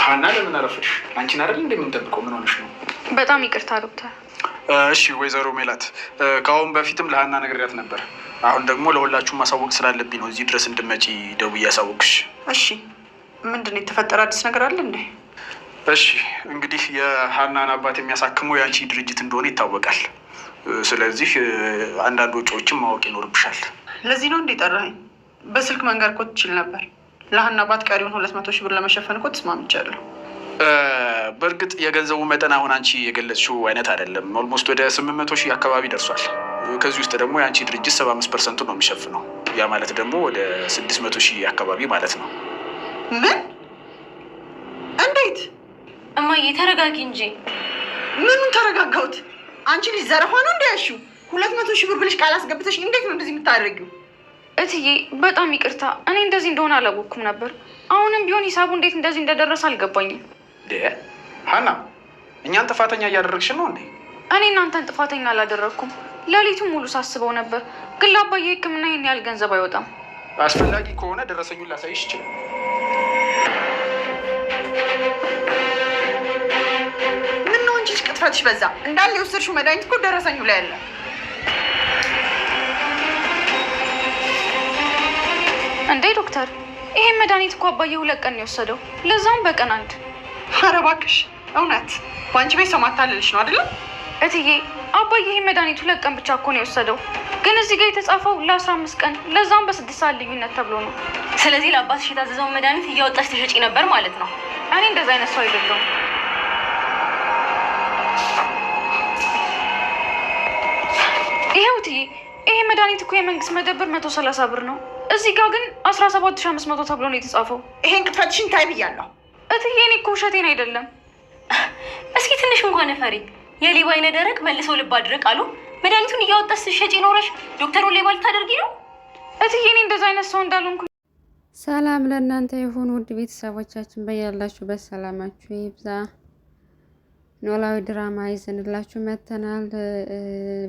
ሀና ለምን አረፈድሽ? አንቺን አይደል እንደምንጠብቀው? ምን ሆነሽ ነው? በጣም ይቅርታ ዶክተር። እሺ ወይዘሮ ሜላት፣ ከአሁን በፊትም ለሀና ነግሬያት ነበር። አሁን ደግሞ ለሁላችሁም ማሳወቅ ስላለብኝ ነው እዚህ ድረስ እንድመጪ ደውዬ ያሳወቅሽ። እሺ ምንድን ነው የተፈጠረ? አዲስ ነገር አለ እንዴ? እሺ እንግዲህ የሀናን አባት የሚያሳክመው የአንቺ ድርጅት እንደሆነ ይታወቃል። ስለዚህ አንዳንድ ወጪዎችን ማወቅ ይኖርብሻል። ለዚህ ነው እንዴ ጠራኸኝ? በስልክ መንገር እኮ ትችል ነበር። ለሀና አባት ቀሪውን 200 ሺህ ብር ለመሸፈን እኮ ተስማምቻለሁ። በእርግጥ የገንዘቡ መጠን አሁን አንቺ የገለጽሽው አይነት አይደለም። ኦልሞስት ወደ 800 ሺህ አካባቢ ደርሷል። ከዚህ ውስጥ ደግሞ የአንቺ ድርጅት 75% ነው የሚሸፍነው። ያ ማለት ደግሞ ወደ 600 ሺህ አካባቢ ማለት ነው። ምን? እንዴት? እማዬ ተረጋጊ እንጂ። ምኑን ተረጋጋሁት? አንቺ ልጅ ዘረፋ ነው እንዲያልሺው? 200 ሺህ ብር ብለሽ ቃል አስገብተሽ እንዴት ነው እንደዚህ የምታደርጊው? እትዬ በጣም ይቅርታ፣ እኔ እንደዚህ እንደሆነ አላወቅኩም ነበር። አሁንም ቢሆን ሂሳቡ እንዴት እንደዚህ እንደደረሰ አልገባኝም። ሀና እኛን ጥፋተኛ እያደረግሽ ነው እንዴ? እኔ እናንተን ጥፋተኛ አላደረግኩም። ሌሊቱን ሙሉ ሳስበው ነበር። ግን ለአባዬ ሕክምና ይህን ያህል ገንዘብ አይወጣም። አስፈላጊ ከሆነ ደረሰኙን ላሳይሽ ይችላል። ምን ነው እንጂ ቅጥፈትሽ በዛ። እንዳለ የወሰድሽው መድኃኒት እኮ ደረሰኙ ላይ አለ። እንዴ ዶክተር፣ ይሄን መድኃኒት እኮ አባዬ 2 ቀን ነው የወሰደው፣ ለዛውም በቀን 1። ኧረ እባክሽ እውነት በአንቺ ቤት ሰው ማታለልሽ ነው አይደለም? እትዬ አባዬ ይሄን መድኃኒት 2 ቀን ብቻ እኮ ነው የወሰደው። ግን እዚህ ጋር የተጻፈው ለ15 ቀን ለዛውም በ6 ሰዓት ልዩነት ተብሎ ነው። ስለዚህ ለአባትሽ የታዘዘውን መድኃኒት እያወጣሽ ተሸጪ ነበር ማለት ነው። እኔ እንደዛ አይነት ሰው አይደለሁም። ይሄው እትዬ፣ ይሄ መድኃኒት እኮ የመንግስት መደብር 130 ብር ነው። እዚህ ጋር ግን 17500 ተብሎ ነው የተጻፈው። ይሄን ቅጥፈትሽን ታይ ብያለሁ። እትዬ እኔ እኮ ውሸቴን አይደለም። እስኪ ትንሽ እንኳን ፈሪ። የሌባ አይነ ደረቅ መልሰው ልብ አድርቅ አሉ። መድኃኒቱን እያወጣሽ ስትሸጪ ኖረሽ ዶክተሩን ሌባ ልታደርጊ ነው? እትዬ እኔ እንደዛ አይነት ሰው እንዳልሆንኩ። ሰላም ለእናንተ የሆኑ ውድ ቤተሰቦቻችን፣ በያላችሁበት ሰላማችሁ ይብዛ። ኖላዊ ድራማ ይዘንላችሁ መተናል።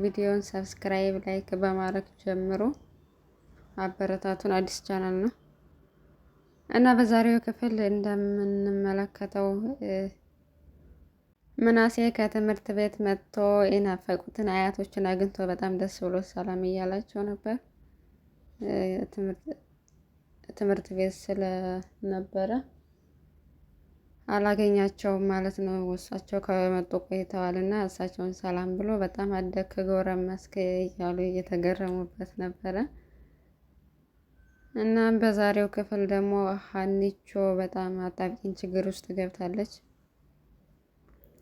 ቪዲዮን ሰብስክራይብ፣ ላይክ በማድረግ ጀምሮ አበረታቱን። አዲስ ቻናል ነው እና በዛሬው ክፍል እንደምንመለከተው ምናሴ ከትምህርት ቤት መጥቶ የናፈቁትን አያቶችን አግኝቶ በጣም ደስ ብሎ ሰላም እያላቸው ነበር። ትምህርት ቤት ስለነበረ አላገኛቸውም ማለት ነው። እሳቸው ከመጡ ቆይተዋል እና እሳቸውን ሰላም ብሎ በጣም አደክ ጎረመስክ እያሉ እየተገረሙበት ነበረ። እና በዛሬው ክፍል ደግሞ ሀኒቾ በጣም አጣብቂኝ ችግር ውስጥ ገብታለች።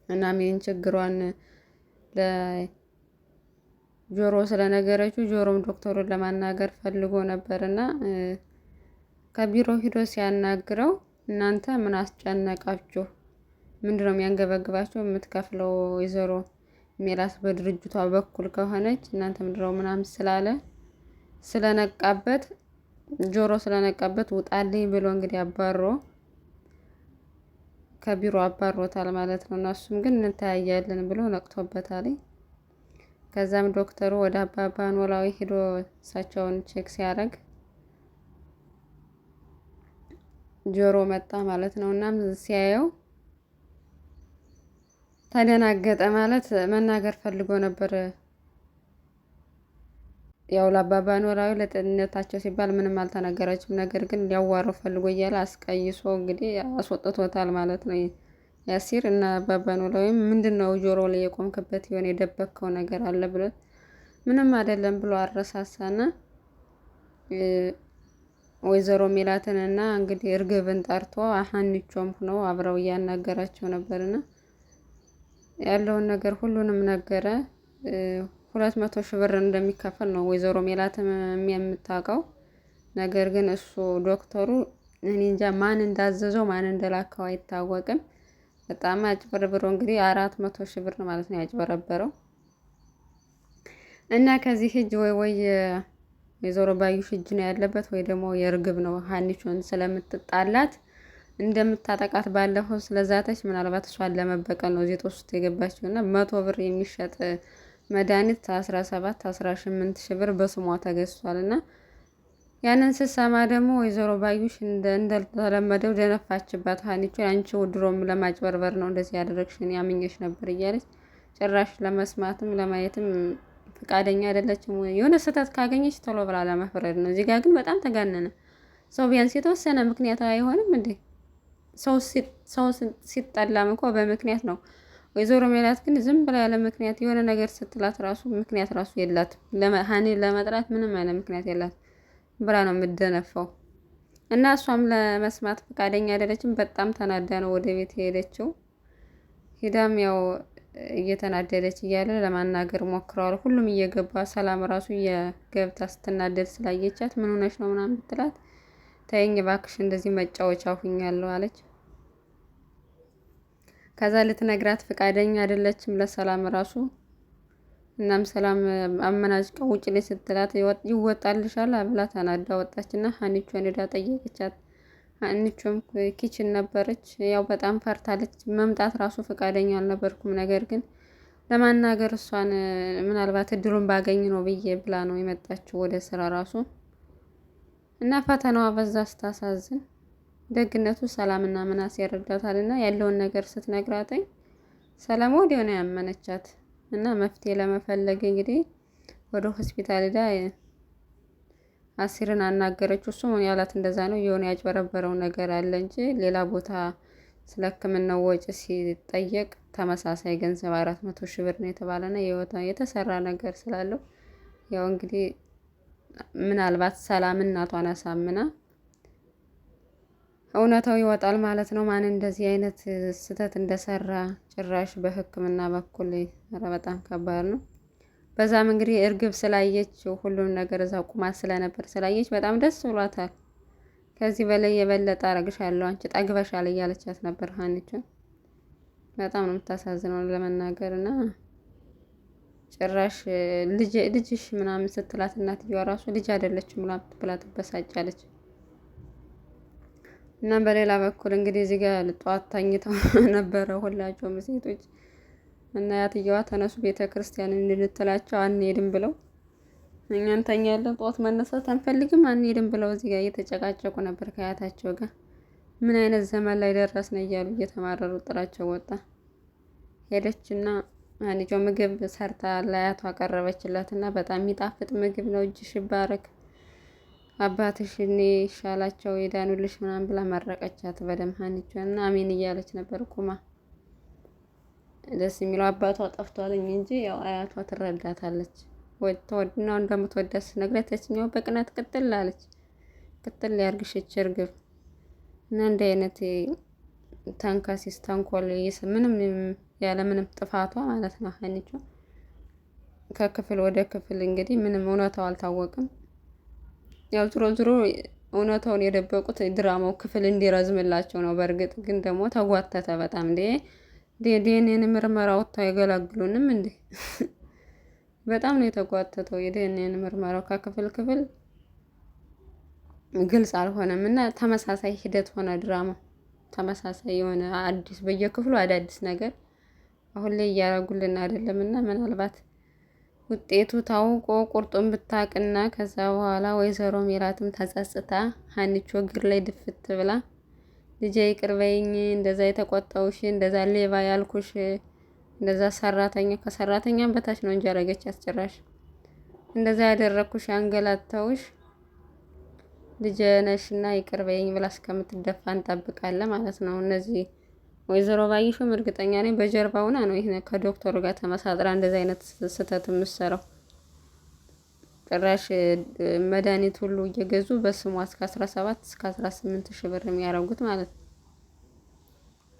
እናም ይህን ችግሯን ለጆሮ ስለነገረችው ጆሮም ዶክተሩን ለማናገር ፈልጎ ነበርና ከቢሮ ሂዶ ሲያናግረው እናንተ ምን አስጨነቃችሁ? ምንድነው የሚያንገበግባችሁ? የምትከፍለው ወይዘሮ ሜላት በድርጅቷ በኩል ከሆነች እናንተ ምንድነው ምናምን ስላለ ስለነቃበት ጆሮ ስለነቃበት ውጣልኝ ብሎ እንግዲህ አባሮ ከቢሮ አባሮታል ማለት ነው። እና እሱም ግን እንተያያለን ብሎ ነቅቶበታል። ከዛም ዶክተሩ ወደ አባባ ኖላዊ ሄዶ እሳቸውን ቼክ ሲያደርግ ጆሮ መጣ ማለት ነው። እና ሲያየው ተደናገጠ ማለት መናገር ፈልጎ ነበር። ያው ለአባባ ኖላዊ ለጤንነታቸው ሲባል ምንም አልተናገረችም። ነገር ግን ሊያዋረው ፈልጎ እያለ አስቀይሶ እንግዲህ አስወጥቶታል ማለት ነው ያሲር። እና አባባ ኖላዊም ምንድነው ጆሮ ላይ የቆምክበት የሆነ የደበከው ነገር አለ ብሎ ምንም አይደለም ብሎ አረሳሳና ወይዘሮ ሜላትን እና እንግዲህ እርግብን ጠርቶ ሀኒቾም ሆነው አብረው እያናገራቸው ነበርና ያለውን ነገር ሁሉንም ነገረ። 200 ሺህ ብር እንደሚከፈል ነው ወይዘሮ ሜላትም የምታውቀው። ነገር ግን እሱ ዶክተሩ እኔ እንጃ ማን እንዳዘዘው ማን እንደላከው አይታወቅም። በጣም አጭበርብሮ እንግዲህ 400 ሺህ ብር ነው ማለት ነው ያጭበረበረው። እና ከዚህ እጅ ወይ ወይዘሮ ባዩሽ እጅ ነው ያለበት ወይ ደግሞ የእርግብ ነው። ሀኒቾን ስለምትጣላት እንደምታጠቃት ባለፈው ስለዛተች ምናልባት እሷን ለመበቀል ነው እዚህ ውስጥ የገባችው። እና 100 ብር የሚሸጥ መድኃኒት 17-18 ሺህ ብር በስሟ ተገዝቷል። እና ያንን ስትሰማ ደግሞ ወይዘሮ ባዩሽ እንደተለመደው ደነፋችባት። ሀኒቾ አንቺ ድሮም ለማጭበርበር ነው እንደዚህ ያደረግሽን ያምኘሽ ነበር እያለች ጭራሽ ለመስማትም ለማየትም ፈቃደኛ አይደለችም። የሆነ ስህተት ካገኘች ቶሎ ብላ ለመፍረድ ነው። እዚህ ጋር ግን በጣም ተጋነነ። ሰው ቢያንስ የተወሰነ ምክንያት አይሆንም እንዴ? ሰው ሲጠላም እኮ በምክንያት ነው። ወይዘሮ ሜላት ግን ዝም ብላ ያለ ምክንያት የሆነ ነገር ስትላት ራሱ ምክንያት ራሱ የላትም። ሀኒን ለመጥላት ምንም አይነት ምክንያት የላትም ብላ ነው የምትደነፋው። እና እሷም ለመስማት ፈቃደኛ አይደለችም። በጣም ተናዳ ነው ወደ ቤት የሄደችው። ሂዳም ያው እየተናደደች እያለ ለማናገር ሞክረዋል። ሁሉም እየገባ ሰላም ራሱ እየገብታ ስትናደድ ስላየቻት ምን ሆነሽ ነው ምናምን ብትላት ተይኝ እባክሽ እንደዚህ መጫወቻ ሁኛለሁ አለች። ከዛ ልትነግራት ፈቃደኛ አይደለችም ለሰላም ራሱ። እናም ሰላም አመናጭቃ ውጭ ላይ ስትላት ይወጣልሻል ብላ ተናዳ ወጣችና ሀኒቾን ሄዳ ጠየቀቻት። ሀኒቾም ኪችን ነበረች። ያው በጣም ፈርታለች። መምጣት ራሱ ፈቃደኛ አልነበርኩም፣ ነገር ግን ለማናገር እሷን ምናልባት እድሉን ባገኝ ነው ብዬ ብላ ነው የመጣችው ወደ ስራ ራሱ። እና ፈተናዋ በዛ ስታሳዝን፣ ደግነቱ ሰላምና ምናሴ ያረዳታልና ያለውን ነገር ስትነግራተኝ ሰላም ወዲያው ነው ያመነቻት። እና መፍትሄ ለመፈለግ እንግዲህ ወደ ሆስፒታል ሄዳ አሲርን አናገረችው። እሱ ምን ያላት እንደዛ ነው የሆነ ያጭበረበረው ነገር አለ እንጂ ሌላ ቦታ ስለ ሕክምናው ወጪ ሲጠየቅ ተመሳሳይ ገንዘብ 400 ሺህ ብር ነው የተባለና የተሰራ ነገር ስላለው ያው እንግዲህ ምናልባት ሰላም እናቷን አሳምና እውነታው ይወጣል ማለት ነው። ማን እንደዚህ አይነት ስህተት እንደሰራ ጭራሽ በሕክምና በኩል በጣም ከባድ ነው። በዛም እንግዲህ እርግብ ስላየች ሁሉም ነገር እዛ ቁማ ስለነበር ስላየች በጣም ደስ ብሏታል። ከዚህ በላይ የበለጠ አረግሻለሁ አንቺ ጠግበሻል እያለቻት ነበር ሀኒቾን። በጣም ነው የምታሳዝነው ለመናገር እና ጭራሽ ልጅሽ ምናምን ስትላት እናትየዋ ራሱ ልጅ አይደለችም ብላ ትበሳጫለች። እና በሌላ በኩል እንግዲህ እዚህ ጋር ጠዋት ተኝተው ነበረ ሁላቸውም ሴቶች እና ያትየዋ ተነሱ ቤተ ክርስቲያን እንድንትላቸው አንሄድም ብለው እኛ እንተኛለን ጠዋት መነሳት አንፈልግም አንሄድም ብለው እዚህ ጋር እየተጨቃጨቁ ነበር ከአያታቸው ጋር። ምን አይነት ዘመን ላይ ደረስን እያሉ እየተማረሩ ጥላቸው ወጣ። ሄደችና ሀኒቾ ምግብ ሰርታ ለአያቷ አቀረበችላትና በጣም የሚጣፍጥ ምግብ ነው እጅሽ ይባረክ አባትሽ እኔ ይሻላቸው ይዳኑልሽ ምናምን ብላ መረቀቻት በደም ሀኒቾን እና አሜን እያለች ነበር ቁማ። ደስ የሚለው አባቷ ጠፍቷልኝ እንጂ ያው አያቷ ትረዳታለች። ወድናው እንደምትወዳት ስነግራት ተችኛው በቅናት ቅጥል አለች። ቅጥል ያርግሽ እርግብ እና እንደ አይነት ታንካሲስ ታንኮል ምንም ያለ ምንም ጥፋቷ ማለት ነው። ሀኒቾ ከክፍል ወደ ክፍል እንግዲህ ምንም እውነታው አልታወቅም። ያው ዞሮ እውነታውን የደበቁት ድራማው ክፍል እንዲረዝምላቸው ነው። በእርግጥ ግን ደግሞ ተጓተተ በጣም ዲኤንኤን ምርመራ ወጥተው አይገላግሉንም እንዴ? በጣም ነው የተጓተተው የዲኤንኤን ምርመራው ከክፍል ክፍል ግልጽ አልሆነም እና ተመሳሳይ ሂደት ሆነ ድራማው። ተመሳሳይ የሆነ አዲስ በየክፍሉ አዳዲስ ነገር አሁን ላይ እያረጉልን አይደለም እና ምናልባት ውጤቱ ታውቆ ቁርጡን ብታቅና ከዛ በኋላ ወይዘሮ ሜላትም ተጸጽታ ሀኒቾ እግር ላይ ድፍት ብላ ልጄ ይቅር በይኝ፣ እንደዛ የተቆጣውሽ፣ እንደዛ ሌባ ያልኩሽ፣ እንደዛ ሰራተኛ ከሰራተኛም በታች ነው እንጂ ያረገች አስጨራሽ እንደዛ ያደረኩሽ አንገላታውሽ ልጄ ነሽና ይቅር በይኝ ብላ እስከምትደፋ እንጠብቃለን ማለት ነው። እነዚህ ወይዘሮ ባይሹም እርግጠኛ ነኝ በጀርባውና ነው ይሄ ከዶክተሩ ጋር ተመሳጥራ እንደዚህ አይነት ስህተት የምትሰራው። ጭራሽ መድኃኒት ሁሉ እየገዙ በስሟ እስከ 17 እስከ 18 ሺህ ብር የሚያረጉት ማለት ነው።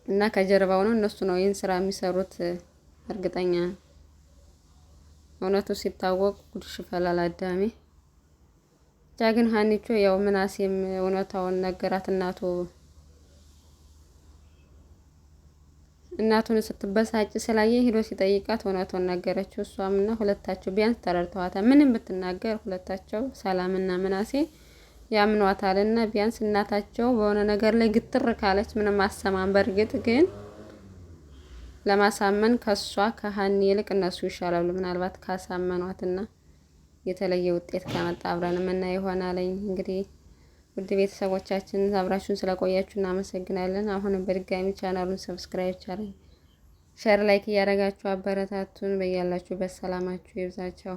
እና ከጀርባው ነው እነሱ ነው ይህን ስራ የሚሰሩት እርግጠኛ ነኝ። እውነቱ ሲታወቅ ጉድሽ ይፈላል አዳሜ። ብቻ ግን ሀኒቾ ያው ምናሴም እውነታውን ነገራት። እናቱን ስትበሳጭ ስላየ ሄዶ ሲጠይቃት እውነቱን ነገረችው። እሷም እና ሁለታቸው ቢያንስ ተረድተዋታል። ምንም ብትናገር ሁለታቸው ሰላምና ምናሴ ያምኗታል እና ቢያንስ እናታቸው በሆነ ነገር ላይ ግትር ካለች ምንም አሰማን። በእርግጥ ግን ለማሳመን ከሷ ከሀኒ ይልቅ እነሱ ይሻላሉ ምናልባት ካሳመኗትና የተለየ ውጤት ካመጣ አብረን የምናየው ይሆናል። እንግዲህ ውድ ቤተሰቦቻችን አብራችሁን ስለቆያችሁ እናመሰግናለን። አሁንም በድጋሚ ቻናሉን ሰብስክራይብ፣ ሸር፣ ላይክ እያደረጋችሁ አበረታቱን። በያላችሁበት ሰላማችሁ ይብዛቸው።